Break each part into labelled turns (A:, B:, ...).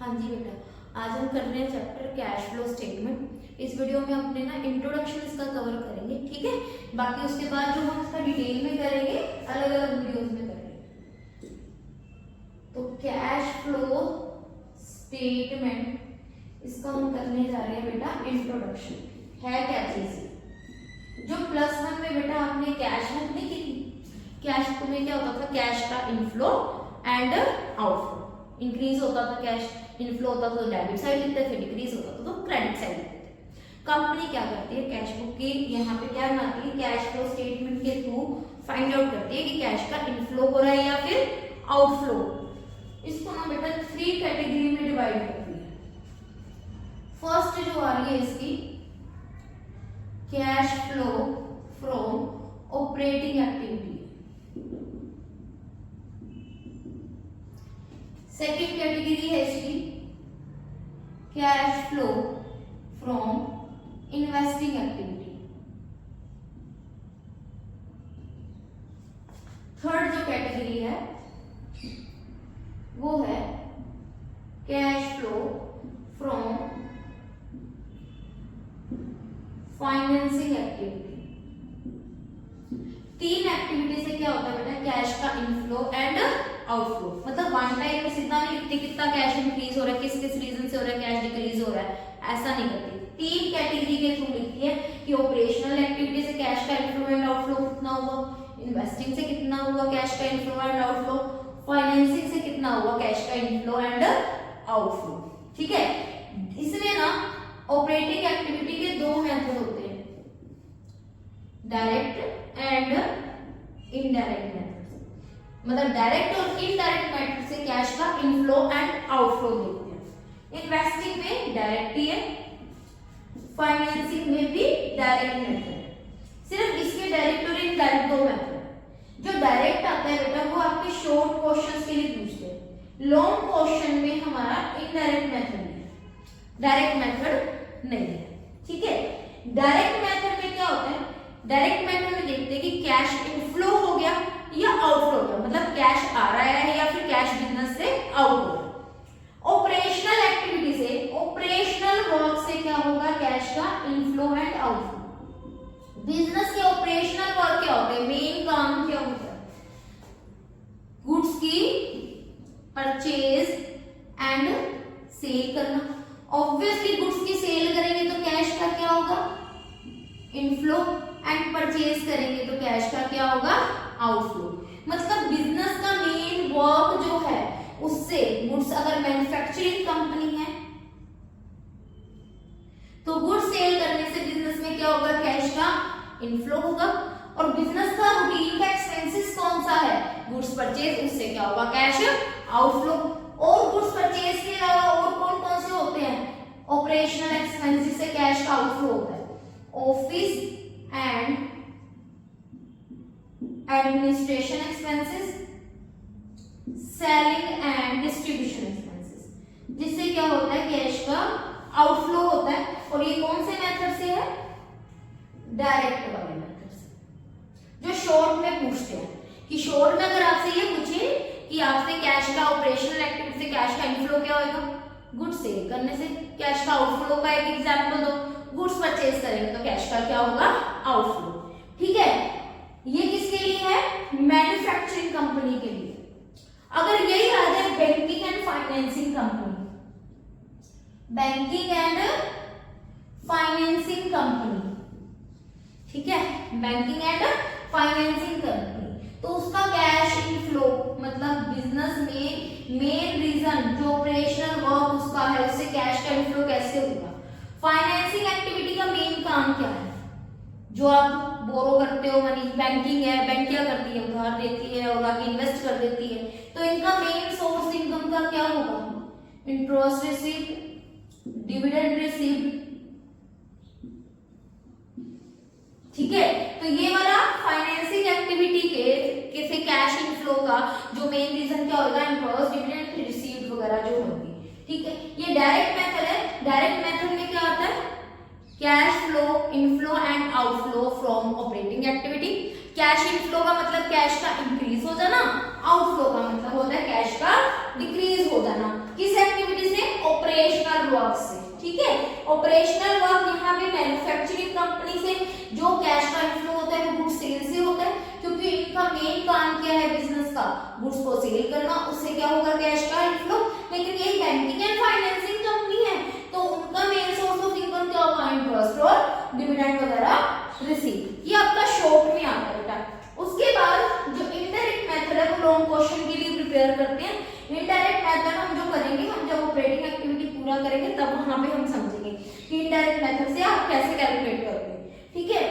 A: हाँ जी बेटा, आज हम कर रहे हैं चैप्टर कैश फ्लो स्टेटमेंट। इस वीडियो में अपने ना इंट्रोडक्शन इसका कवर करेंगे, ठीक है। बाकी उसके बाद जो हम इसका डिटेल में करेंगे, अलग अलग वीडियोस में करेंगे। तो कैश फ्लो स्टेटमेंट इसका हम करने जा रहे हैं बेटा इंट्रोडक्शन। है क्या चीज? जो +1 में बेटा आपने कैश बुक नहीं की थी, कैश बुक में क्या होता था? कैश का इनफ्लो एंड आउटफ्लो। इंक्रीज होता था कैश, इनफ्लो होता था तो डेबिट साइड लिखते थे, डिक्रीज होता था तो क्रेडिट साइड लिखते थे। कंपनी क्या करती है? कैश बुक की यहाँ पे क्या बनाती है? कैश फ्लो स्टेटमेंट के थ्रू फाइंड आउट करती है कि कैश का इनफ्लो हो रहा है या फिर आउटफ्लो। इसको ना बेटा 3 कैटेगरी में डिवाइड करती है। फर्स्ट जो आ रही है इसकी cash flow from operating activity. Second category है इसकी cash flow from investing activity. Third जो कैटेगरी है वो है cash flow from financing activity. 3 activity से क्या होता है बेटा? कैश का इनफ्लो एंड आउटफ्लो। मतलब वन टाइम में सीधा नहीं लिखती कितना कैश इंक्रीज हो रहा है, किस किस रीजन से हो रहा है, कैश डिक्रीज हो रहा है, ऐसा नहीं करती। 3 कैटेगरी के थ्रू लिखती है कि ऑपरेशनल एक्टिविटी से कैश का इनफ्लो एंड आउटफ्लो कितना हुआ, इन्वेस्टिंग से कितना हुआ कैश का इनफ्लो एंड आउटफ्लो, फाइनेंसिंग से कितना हुआ कैश का इनफ्लो एंड आउटफ्लो। ठीक है। इसमें ना ऑपरेटिंग एक्टिविटी के 2 मेथड होते हैं, डायरेक्ट एंड इनडायरेक्ट मेथड। मतलब डायरेक्ट और इनडायरेक्ट मेथड से कैश का इनफ्लो एंड आउटफ्लो देखते हैं। इन्वेस्टिंग में डायरेक्ट ही है, फाइनेंसिंग में भी डायरेक्ट मेथड है। सिर्फ इसके डायरेक्ट और इनडायरेक्ट 2 मेथड है। जो डायरेक्ट आता है बेटा वो आपके शॉर्ट क्वेश्चंस के लिए पूछते हैं। लॉन्ग क्वेश्चन में हमारा इनडायरेक्ट मेथड है, डायरेक्ट मेथड नहीं है। ठीक है। डायरेक्ट मेथड में क्या होता है? डायरेक्ट मेथड में देखते हैं कि कैश इनफ्लो हो गया या आउटफ्लो हो गया, मतलब कैश आ रहा है या फिर कैश बिजनेस से आउट हो गया। ऑपरेशनल एक्टिविटी से, ऑपरेशनल वर्क से क्या होगा? कैश का इनफ्लो एंड आउटफ्लो। बिजनेस के ऑपरेशनल वर्क क्या होते हैं? मेन काम क्या होता है? गुड्स की परचेज एंड सेल करना। ऑब्वियसली गुड्स की सेल करेंगे तो कैश का क्या होगा? इनफ्लो, एंड परचेज करेंगे तो कैश का क्या होगा? आउटफ्लो। मतलब बिजनेस का मेन वर्क जो है उससे, गुड्स अगर मैन्युफैक्चरिंग कंपनी है तो गुड्स सेल करने से बिजनेस में क्या होगा? कैश का इनफ्लो होगा। और बिजनेस का रूटीन का एक्सपेंसेस कौन सा है? गुड्स परचेज, उससे क्या होगा? Cash outflow. और गुड्स परचेज के अलावा और कौन कौन से होते हैं? ऑपरेशनल एक्सपेंसेस से कैश का आउटफ्लो होता है। Office and administration expenses, selling and distribution expenses, जिससे क्या होता है? कैश का आउटफ्लो होता है। और ये कौन से मेथड से है? डायरेक्ट वाले मेथड से, जो शॉर्ट में पूछते हैं। कि शॉर्ट में अगर आपसे ये पूछे कि आपसे कैश का ऑपरेशनल एक्टिविटी से कैश का इनफ्लो क्या होगा? गुड्स सेल करने से। कैश का आउटफ्लो का एक एग्जांपल दो। गुड्स परचेज करेंगे तो कैश का क्या होगा? आउटफ्लो। ठीक है। ये किसके लिए है? मैन्युफैक्चरिंग कंपनी के लिए। अगर यही आ जाए banking and financing company, banking and financing company, ठीक है, बैंकिंग एंड फाइनेंसिंग कंपनी, तो उसका कैश इनफ्लो मतलब बिजनेस में मेन रीजन जो ऑपरेशनल वर्क उसका है उससे कैश का इनफ्लो कैसे होगा? फाइनेंसिंग एक्टिविटी का मेन काम क्या है? जो आप बोरो करते हो मनी, बैंकिंग है, बैंक क्या करती है? उधार देती है और आगे इन्वेस्ट कर देती है। तो इनका मेन सोर्स इनकम का क्या होगा? Interest received, dividend received. ठीक है। तो ये वाला फाइनेंसिंग एक्टिविटी के से कैश इनफ्लो का जो मेन रीजन क्या होगा? इंटरेस्ट, डिविडेंड रिसीव्ड वगैरह जो होगी। ठीक है। ये डायरेक्ट मेथड है। डायरेक्ट मेथड में क्या आता है? Cash flow, inflow and outflow from operating activity. Cash inflow का मतलब कैश का इंक्रीज हो जाना, आउटफ्लो का मतलब होता है कैश का डिक्रीज हो जाना। किस एक्टिविटी से? ऑपरेशनल वर्क से, ठीक है। ऑपरेशनल वर्क यहाँ पे मैन्युफैक्चरिंग कंपनी से जो कैश का इनफ्लो होता है वो गुड्स सेल से होता है, क्योंकि इनका मेन काम क्या है बिजनेस का, गुड्स को सेल करना, उससे क्या होगा कैश का इनफ्लो। लेकिन ये बैंकिंग एंड फाइनेंसिंग कंपनी है तो उनका मेन सोर्स ऑफ इनकम क्या होगा, इंटरेस्ट और डिविडेंड वगैरह रिसीव। ये आपका शॉर्ट में आता है बेटा। उसके बाद जो इनडायरेक्ट मेथड है वो लॉन्ग क्वेश्चन के लिए प्रिपेयर करते हैं। इनडायरेक्ट मेथड हम जो करेंगे, हम जब ऑपरेटिंग एक्टिविटी पूरा करेंगे तब वहां पे हम समझेंगे कि इनडायरेक्ट मेथड से आप कैसे कैलकुलेट करोगे, ठीक है।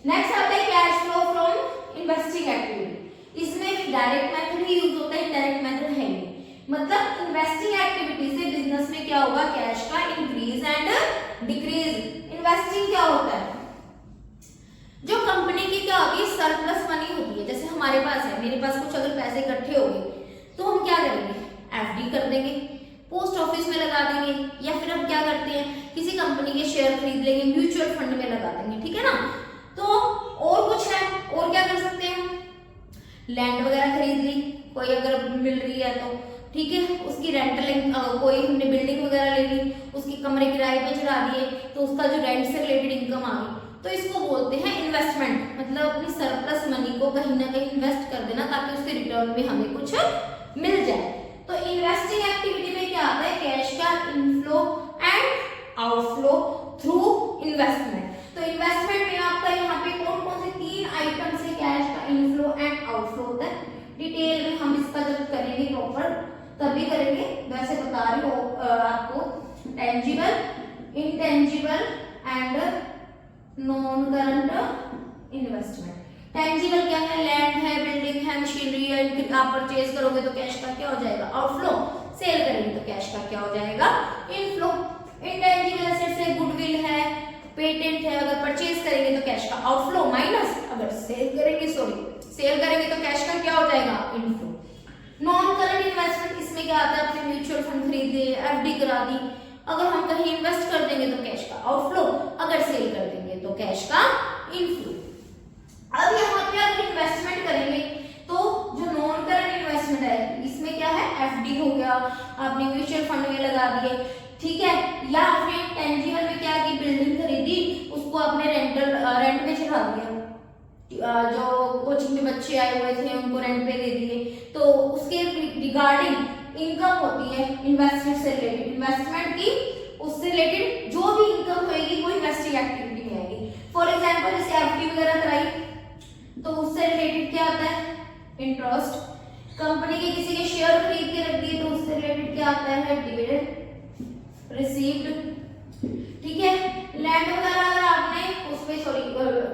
A: नेक्स्ट आता है cash flow from investing activity. इसमें डायरेक्ट मेथड ही यूज होता है, इनडायरेक्ट मेथड है नहीं। मतलब इन्वेस्टिंग एक्टिविटी से बिजनेस में क्या होगा, कैश का इंक्रीज एंड डिक्रीज। इन्वेस्टिंग क्या होता है, जो कंपनी की क्या होती है सरप्लस मनी होती है, जैसे हमारे पास है, मेरे पास कुछ अगर पैसे इकट्ठे हो गए तो हम क्या करेंगे, एफडी कर देंगे, पोस्ट ऑफिस में लगा देंगे, या फिर हम क्या करते हैं किसी कंपनी के शेयर खरीद लेंगे, म्यूचुअल फंड में लगा देंगे, ठीक है ना। तो और कुछ है, और क्या कर सकते हैं, लैंड वगैरह खरीद ली, कोई अगर मिल रही है तो, ठीक है, उसकी रेंटल, कोई हमने बिल्डिंग वगैरह ले ली, उसके कमरे किराए पे चढ़ा दिए तो उसका जो रेंट से रिलेटेड इनकम आ गई, तो इसको बोलते हैं इन्वेस्टमेंट। मतलब अपनी सरप्लस मनी को कहीं ना कहीं इन्वेस्ट कर देना ताकि उसके रिटर्न में हमें कुछ मिल जाए। तो इन्वेस्टिंग एक्टिविटी में क्या आता है, कैश का inflow and outflow through investment. तो इन्वेस्टमेंट में आपका यहाँ पे कौन कौन से 3 आइटम से कैश का इनफ्लो एंड आउटफ्लो होता है। डिटेल में हम इसका जब करेंगे प्रॉपर तभी करेंगे, वैसे बता रही हूँ आपको। Tangible, intangible and non current investment. Tangible क्या है, लैंड है, बिल्डिंग है, मशीनरी है, इनकी आप परचेज करोगे तो कैश का क्या हो जाएगा, आउटफ्लो। सेल करेंगे तो कैश का क्या हो जाएगा, इनफ्लो। इंटेंजिबल एसेट्स है, गुडविल है, पेटेंट है, अगर परचेज करेंगे तो कैश का आउटफ्लो माइनस, अगर सेल करेंगे तो कैश का क्या हो जाएगा, इनफ्लो। नॉन करंट इन्वेस्टमेंट, इसमें क्या आता है, आपने म्यूचुअल फंड खरीद लिए, एफडी करा दी, अगर हम कहीं इन्वेस्ट कर देंगे तो कैश का आउटफ्लो, अगर सेल कर देंगे तो कैश का इनफ्लो। अब यहाँ पे अगर इन्वेस्टमेंट करेंगे तो जो नॉन करंट इन्वेस्टमेंट है इसमें क्या है, एफडी हो गया, आपने म्यूचुअल फंड में लगा दिए, ठीक है, या आपने टेंजिबल में क्या की, बिल्डिंग खरीदी, उसको आपने रेंट पे चढ़ा दिया, जो कोचिंग में बच्चे आए हुए थे उनको रेंट पे दे दिए, तो उसके रिगार्डिंग इनकम होती है इन्वेस्टमेंट से रिलेटेड। इन्वेस्टमेंट की उससे रिलेटेड जो भी इनकम होगी वो इन्वेस्टिंग एक्टिविटी में आएगी। फॉर एग्जांपल जैसे एफडी वगैरह कराई तो उससे रिलेटेड क्या आता है, इंटरेस्ट। कंपनी के किसी के शेयर खरीद के रख दिए तो उससे रिलेटेड क्या आता है, डिविडेंड रिसीव्ड, ठीक है। लैंड वगैरह अगर आपने उसमें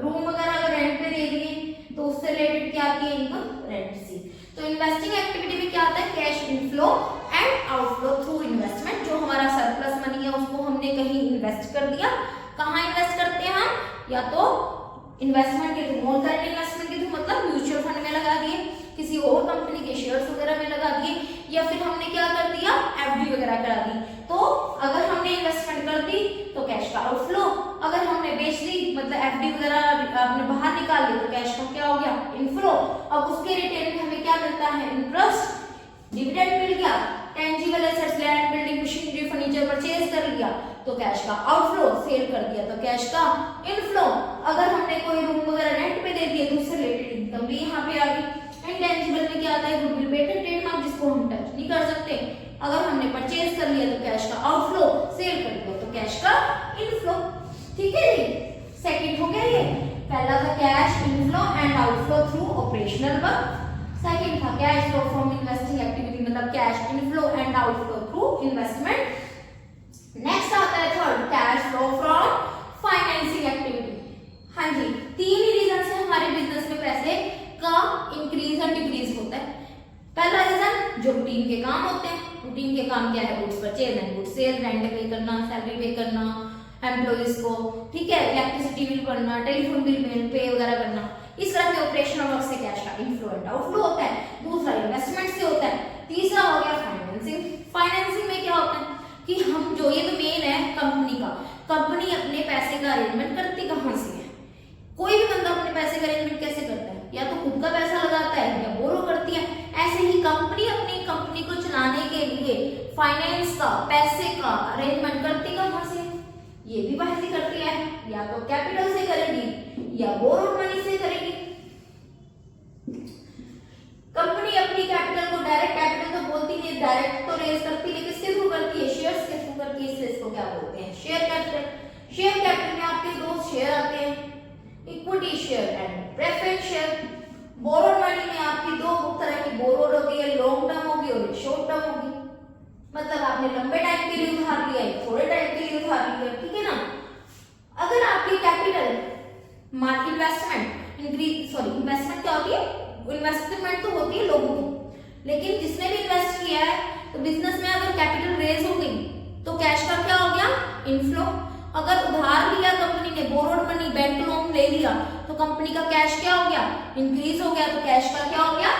A: रूम वगैरह अगर रेंट पे दे दिए तो उससे रिलेटेड क्या आती है, इनकम, रेंट रिसीव। तो इन्वेस्टिंग एक्टिविटी में क्या आता है, cash inflow and outflow through investment. जो हमारा सरप्लस मनी है उसको हमने कहीं इन्वेस्ट कर दिया, कहाँ इन्वेस्ट करते हैं हम, या तो इन्वेस्टमेंट के थ्रू, नॉन करंट इन्वेस्टमेंट के थ्रू मतलब म्यूचुअल फंड में लगा दिए, किसी और कंपनी के शेयर्स वगैरह में लगा दिए, या फिर हमने क्या कर दिया, एफडी वगैरह करा दी। तो अगर हमने इन्वेस्टमेंट कर दी तो कैश का आउटफ्लो, अगर हमने बेच दी मतलब एफडी वगैरह आपने बाहर निकाल ली तो कैश का क्या हो गया, इनफ्लो। अब उसके रिटर्न में हमें क्या मिलता है, इंटरेस्ट, डिविडेंड मिल गया। Tangible assets, land, building, machinery, furniture purchase कर लिया तो कैश का आउटफ्लो, सेल कर दिया तो कैश का इनफ्लो। अगर हमने कोई रूम वगैरह रेंट पे दे दिए तो उससे रिलेटेड इनकम भी यहाँ पे आ गई। इंटेंजिबल में क्या आता है, गुडविल, पेटेंट, ट्रेडमार्क, जिसको हम टच नहीं कर सकते, अगर हमने परचेज कर लिया तो कैश का आउटफ्लो, सेल कर दिया तो कैश का इनफ्लो, ठीक है जी। सेकंड हो गया ये, पहला था cash inflow and outflow through operational work, second था cash flow from investing activity मतलब cash inflow and outflow through investment. Next आता है third, cash flow from financing activity. हाँ जी, 3 ही रीजन से हमारे बिजनेस में पैसे का इंक्रीज और डिक्रीज होता है। पहला रीजन जो रूटीन के काम होते हैं, रूटीन के काम क्या है, goods purchase and goods sale, rent pay करना, सैलरी पे करना एम्प्लॉइज को, ठीक है, इलेक्ट्रिसिटी बिल भरना, टेलीफोन बिल पे वगैरह करना, इस तरह के ऑपरेशनल वर्क से कैश का इनफ्लो एंड आउटफ्लो होता है। दूसरा इन्वेस्टमेंट से होता है। तीसरा हो गया फाइनेंसिंग। फाइनेंसिंग में क्या होता है कि हम जो, ये तो मेन है कंपनी का, कंपनी अपने पैसे का अरेंजमेंट करती कहाँ से है, कोई भी बंदा अपने पैसे का अरेंजमेंट कैसे करता है, या तो खुद का पैसा लगाता है या बोरो करती है। ऐसे ही कंपनी अपनी कंपनी को चलाने के लिए फाइनेंस का पैसे का अरेंजमेंट करती कहां से, ये भी बाहर से करती है, या तो कैपिटल से करेगी या बोरोड मनी से करेगी। कंपनी अपनी कैपिटल को डायरेक्ट कैपिटल तो बोलती है, डायरेक्ट तो रेज करती है, किसके थ्रू करती है, शेयर्स के थ्रू करती है, इसलिए इसको क्या बोलते हैं, शेयर कैपिटल। शेयर कैपिटल में आपके दो शेयर आते हैं, equity share and preference share. Borrowed money में आपकी दो तरह की बोरोड होगी है, लॉन्ग टर्म होगी और शॉर्ट टर्म होगी। मतलब आपने लंबे टाइम के लिए उधार लिया है, थोड़े टाइम के लिए उधार लिया, ठीक है ना। अगर आपकी कैपिटल इन्वेस्टमेंट क्या होती है, इन्वेस्टमेंट तो होती है लोगों की, लेकिन जिसने भी इन्वेस्ट किया है तो बिजनेस में अगर कैपिटल रेज हो गई तो कैश का क्या हो गया, इनफ्लो। अगर उधार लिया कंपनी ने, बोरोड मनी बैंक लोन ले लिया, तो कंपनी का कैश क्या हो गया, इंक्रीज हो गया, तो कैश का क्या हो गया,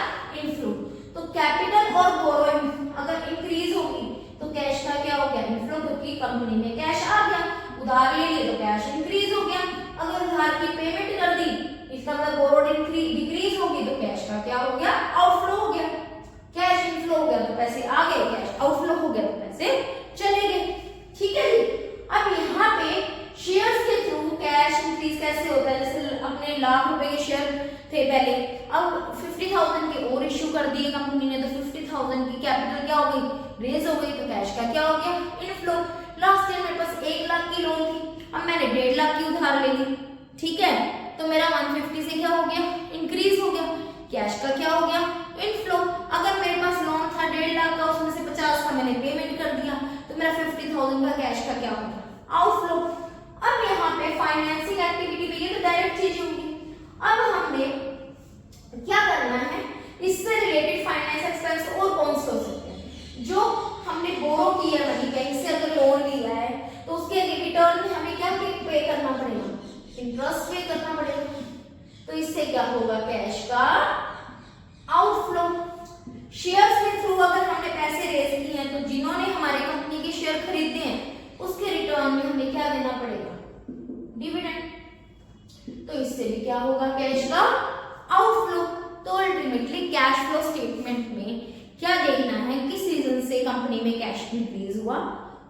A: इनफ्लो। तो कैपिटल और बोरोइंग अगर इंक्रीज होगी तो कैश का क्या हो गया, इनफ्लो, क्योंकि कंपनी में कैश आ गया। उधार ले लिए तो कैश इंक्रीज हो गया। अगर उधार की पेमेंट कर दी, इसका मतलब बोरोड डिक्रीज होगी तो कैश का क्या हो गया, आउटफ्लो हो गया। कैश इनफ्लो हो गया तो पैसे आ गए, कैश आउटफ्लो हो गया तो पैसे चले गए, ठीक है जी। अब यहाँ पे शेयर्स के थ्रू कैश इंक्रीज कैसे होता है, जैसे अपने ₹1,00,000 के शेयर थे पहले, अब 50,000 के और इश्यू कर दिए कंपनी ने, तो 50,000 की कैपिटल क्या हो गई, रेज हो गई, तो कैश का क्या हो गया, इनफ्लो। लास्ट ईयर मेरे पास 1,00,000 की लोन थी, अब मैंने 1.5 लाख की उधार ले ली, ठीक है, तो मेरा 150 से क्या हो गया, इंक्रीज हो गया, कैश का क्या हो गया, इनफ्लो। अगर मेरे पास लोन था 1.5 लाख का, उसमें से 50 का मैंने पेमेंट कर दिया, तो मेरा 50,000 का कैश का क्या हो गया, आउटफ्लो। अब यहाँ पे फाइनेंसिंग एक्टिविटी में ये तो डायरेक्ट चीज होगी। अब हमने क्या करना है, इससे रिलेटेड फाइनेंस एक्सपेंस और कौन से हो सकते हैं, जो हमने बोरो किया मनी बैंक से, अगर लोन लिया है तो उसके रिटर्न में हमें क्या पे करना पड़ेगा, इंटरेस्ट पे करना पड़ेगा, तो इससे क्या होगा, कैश का आउटफ्लो। शेयर्स के थ्रू अगर हमने पैसे रेज किए हैं तो जिन्होंने हमारे कंपनी के शेयर खरीदे हैं उसके रिटर्न में हमें क्या देना पड़ेगा, डिविडेंड, तो इससे भी क्या होगा, कैश का आउटफ्लो। तो अल्टीमेटली कैश फ्लो स्टेटमेंट में क्या देखना है, किस रीजन से कंपनी में कैश इंक्रीज हुआ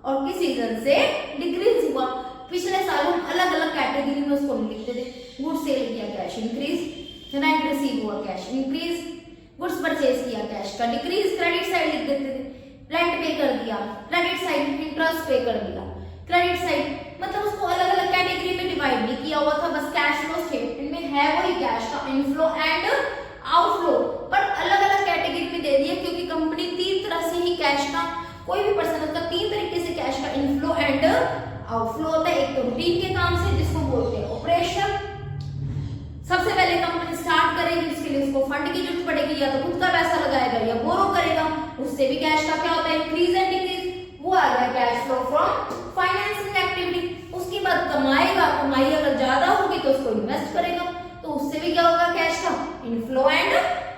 A: और किस रीजन से डिक्रीज हुआ। पिछले साल हम अलग अलग कैटेगरी में उसको लिखते थे, गुड्स सेल किया कैश इंक्रीज, रेंट रिसीव हुआ कैश इंक्रीज, गुड्स परचेज किया कैश का डिक्रीज, क्रेडिट साइड लिख देते थे, रेंट पे कर दिया, क्रेडिट साइड इंटरेस्ट पे कर दिया, क्रेडिट साइड, मतलब उसको अलग अलग कैटेगरी में डिवाइड नहीं किया हुआ था, बस कैश फ्लो स्टेटमेंट में है वही कैश का इनफ्लो एंड आउटफ्लो, पर अलग अलग कैटेगरी में दे दिया, क्योंकि कंपनी 3 तरह से ही कैश का, कोई भी पर्सन उसका 3 तरीके से कैश का इनफ्लो एंड आउटफ्लो होता है। एक तो रूटीन के काम से, जिसको बोलते हैं ऑपरेशन, सबसे पहले कंपनी स्टार्ट करेगी, उसके लिए उसको फंड की जरूरत पड़ेगी, या तो खुद का पैसा लगाएगा या बोरो करेगा, उससे भी कैश का क्या होता है, इंक्रीज एंड डिक्रीज, वो आ गया cash flow from financing activity. उसके बाद कमाएगा, कमाई अगर ज्यादा होगी तो उसको इन्वेस्ट करेगा, तो उससे भी क्या होगा, कैश का इनफ्लो एंड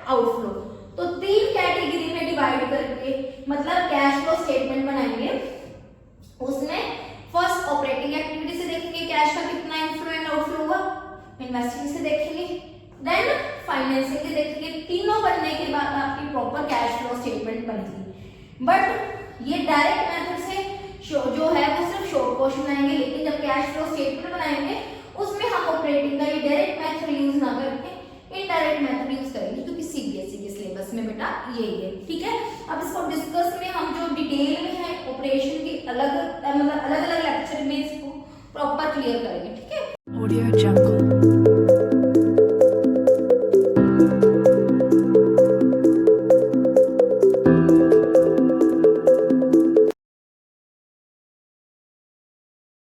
A: आउटफ्लो। तो 3 कैटेगरी में डिवाइड करके मतलब कैश फ्लो स्टेटमेंट बनाएंगे। उसमें फर्स्ट ऑपरेटिंग एक्टिविटी से देखेंगे कैश का कितना इनफ्लो एंड आउटफ्लो हुआ, इन्वेस्टिंग से देखेंगे, देन फाइनेंसिंग से देखेंगे। तीनों बनने के बाद आपकी प्रॉपर कैश फ्लो स्टेटमेंट बनेगी। बट ये डायरेक्ट मेथड से जो है वो सिर्फ शॉर्ट क्वेश्चन बनाएंगे, लेकिन जब कैश फ्लो स्टेटमेंट बनाएंगे उसमें हम ऑपरेटिंग का ये डायरेक्ट मेथड यूज ना करके इनडायरेक्ट मेथड यूज करेंगे, क्योंकि सीबीएसई के सिलेबस में बेटा यही है, ठीक है। अब इसको डिस्कस में हम जो डिटेल में है ऑपरेशन की अलग अलग लेक्चर में इसको प्रॉपर क्लियर करेंगे, ठीक है। ऑडियो जंगल।